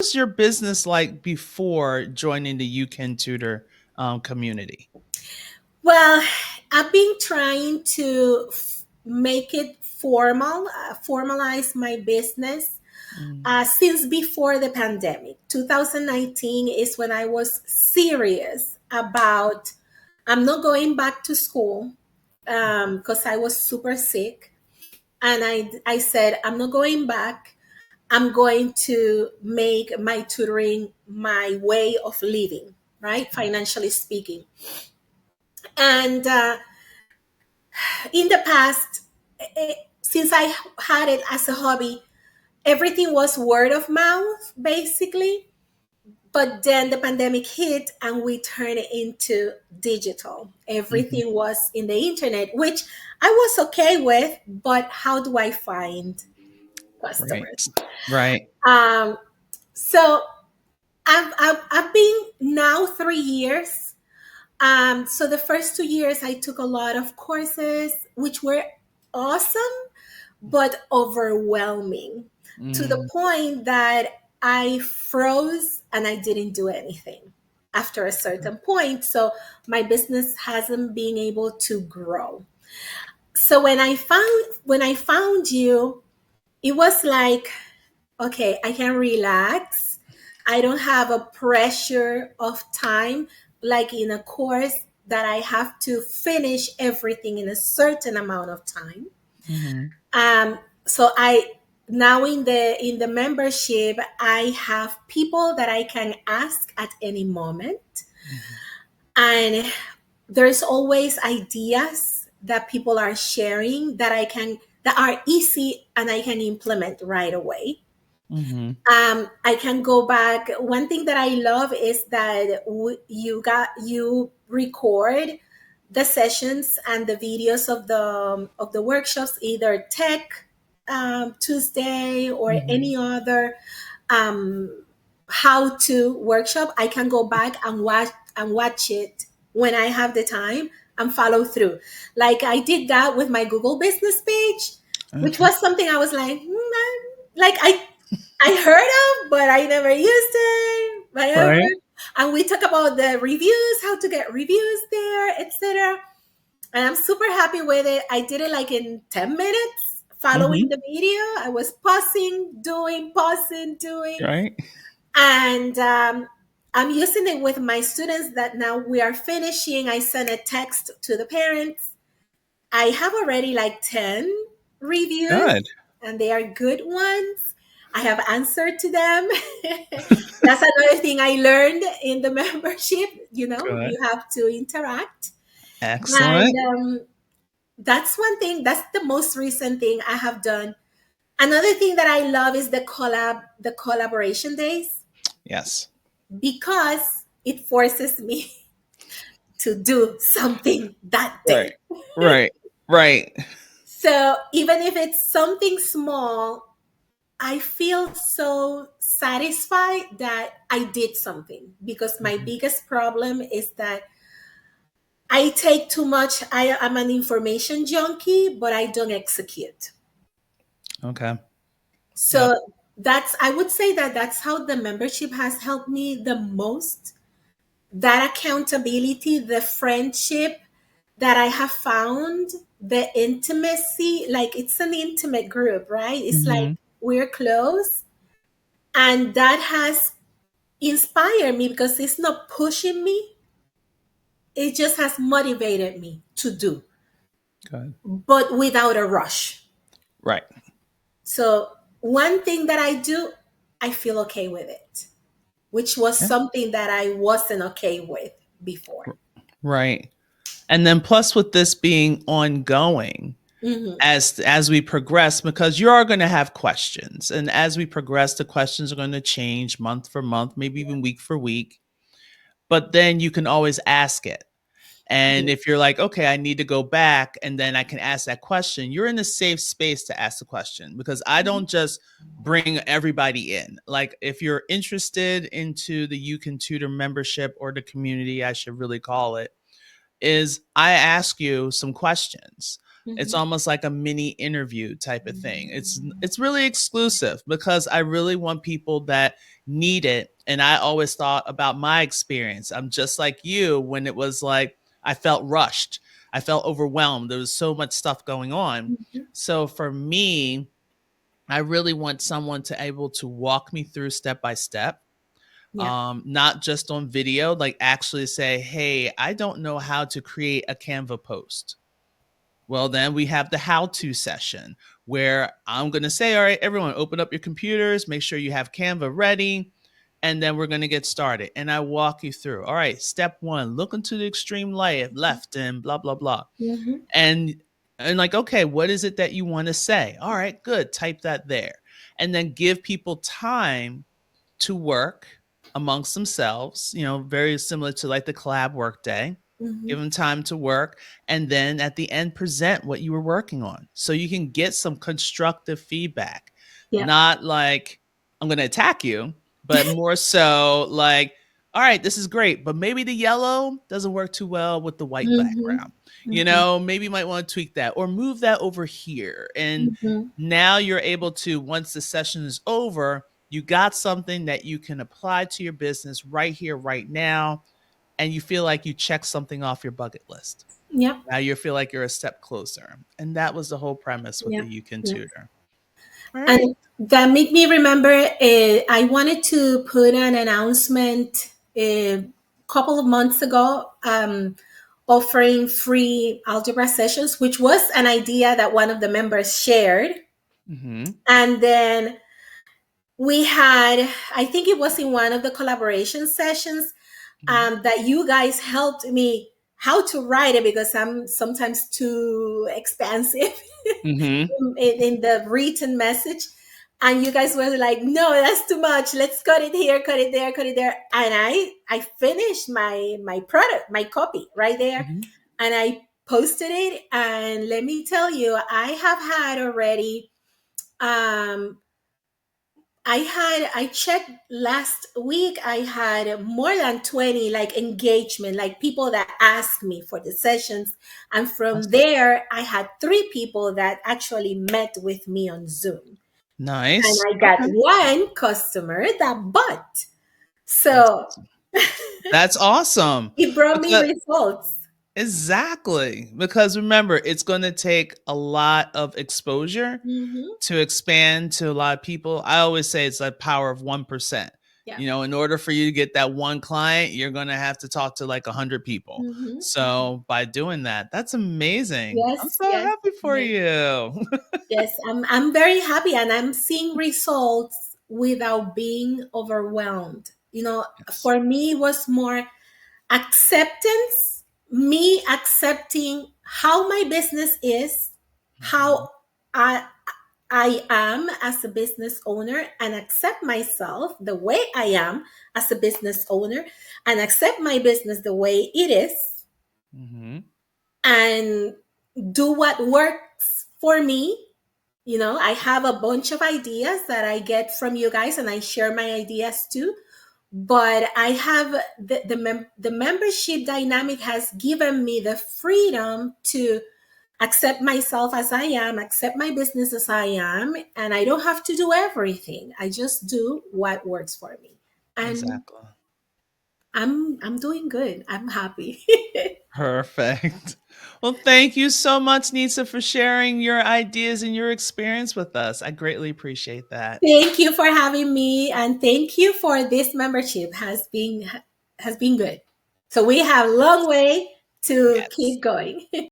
was your business like before joining the You Can Tutor community? Well, I've been trying to make it formal, formalize my business Mm, since before the pandemic. 2019 is when I was serious about I'm not going back to school because I was super sick. And I said, I'm not going back. I'm going to make my tutoring my way of living, right? Financially speaking. And in the past, since I had it as a hobby, everything was word of mouth, basically. But then the pandemic hit and we turned it into digital. mhm. Everything was in the internet, which I was okay with, but how do I find Right. customers? Right. Um, so I've been now 3 years. So the first 2 years, I took a lot of courses, which were awesome, but overwhelming to the Mm, point that I froze and I didn't do anything after a certain point. So my business hasn't been able to grow. So when I found you, it was like, okay, I can relax. I don't have a pressure of time like in a course that I have to finish everything in a certain amount of time. mhm. So I now in the membership, I have people that I can ask at any moment, Mhm. and there's always ideas that people are sharing that are easy and I can implement right away. Mhm. I can go back. One thing that I love is that you record the sessions and the videos of the workshops, either Tech Tuesday or Mhm. any other um, how to workshop. I can go back and watch it when I have the time and follow through. Like I did that with my Google business page, which Okay. was something I was like, like I heard of, but I never used it, whatever. Right. And we talk about the reviews, how to get reviews there, etc. And I'm super happy with it. I did it like in 10 minutes following Mhm. the video. I was pausing, doing. Right. And I'm using it with my students that now we are finishing. I sent a text to the parents. I have already like 10 reviews, Good. and they are good ones. I have answered to them. That's another thing I learned in the membership. Good. You have to interact. And Excellent. that's one thing, that's the most recent thing I have done. Another thing that I love is the collaboration days, Yes. because it forces me to do something that day. Right. Right. Right. So even if it's something small, I feel so satisfied that I did something, because my Mhm. biggest problem is that I take too much. I am an information junkie, but I don't execute. Okay. Yep. So I would say that that's how the membership has helped me the most. That accountability, the friendship that I have found, the intimacy, like it's an intimate group, right? It's like Mhm. we're close. And that has inspired me because it's not pushing me, it just has motivated me to do, Good. but without a rush. Right. So, one thing that I do, I feel okay with it, which was Yeah. something that I wasn't okay with before. Right. And then plus with this being ongoing, Hmm. as we progress, because you are going to have questions, and as we progress the questions are going to change month for month, maybe even week for week, but then you can always ask it. And if you're like, okay, I need to go back and then I can ask that question, you're in a safe space to ask the question, because I don't just bring everybody in. Like if you're interested into the You Can Tutor membership, or the community, I should really call it, is I ask you some questions. It's Mhm. almost like a mini interview type of thing. It's really exclusive because I really want people that need it. And I always thought about my experience. I'm just like you when it was like I felt rushed. I felt overwhelmed. There was so much stuff going on. Mhm. So for me, I really want someone to able to walk me through step by step, Yeah. not just on video, like actually say, hey, I don't know how to create a Canva post. Well, then we have the how to session where I'm going to say, all right, everyone, open up your computers, make sure you have Canva ready, and then we're going to get started. And I walk you through, all right, step one, look into the extreme left and blah, blah, blah. Mhm. And like, okay, what is it that you want to say? All right, good. Type that there. And then give people time to work amongst themselves, very similar to like the collab work day. Give Mhm. them time to work. And then at the end, present what you were working on so you can get some constructive feedback. Yep. Not like, I'm going to attack you, but more so like, all right, this is great, but maybe the yellow doesn't work too well with the white Mhm. background. Mhm. Maybe you might want to tweak that or move that over here. And Mhm. now you're able to, once the session is over, you got something that you can apply to your business right here, right now, and you feel like you checked something off your bucket list. Yep. Now you feel like you're a step closer. And that was the whole premise with the Yep. You Can Yep. Tutor. All right. And that made me remember I wanted to put an announcement a couple of months ago, offering free algebra sessions, which was an idea that one of the members shared. Mm-hmm. And then we had, I think it was in one of the collaboration sessions, Mm-hmm. that you guys helped me how to write it because I'm sometimes too expansive Mm-hmm. in the written message. And you guys were like, no, that's too much. Let's cut it here, cut it there, cut it there. And I finished my product, my copy right there. Mm-hmm. And I posted it. And let me tell you, I have had already um I checked last week, I had more than 20 like engagement, like people that asked me for the sessions. And from Awesome. there, I had 3 people that actually met with me on Zoom. And Nice. I got Okay. one customer that bought. That's So awesome. That's awesome. it brought me Because results. exactly. Because remember, it's going to take a lot of exposure Hmm. to expand to a lot of people. I always say it's like power of 1%. Yeah. In order for you to get that one client, you're going to have to talk to like 100 people. Hmm. So by doing that, that's amazing. I'm Yes, so yes, happy for yes. you. Yes, I'm very happy and I'm seeing results without being overwhelmed. Yes. For me, it was more acceptance, me accepting how my business is, Mhm. how I I am as a business owner, and accept myself the way I am as a business owner, and accept my business the way it is, Mhm. and do what works for me. I have a bunch of ideas that I get from you guys, and I share my ideas too. But I have the membership dynamic has given me the freedom to accept myself as I am, accept my business as I am, and I don't have to do everything. I just do what works for me, and Exactly. I'm doing good. I'm happy. Perfect. Well, thank you so much, Nitza, for sharing your ideas and your experience with us. I greatly appreciate that. Thank you for having me, and thank you for this membership has been good. So we have a long way to Yes. keep going.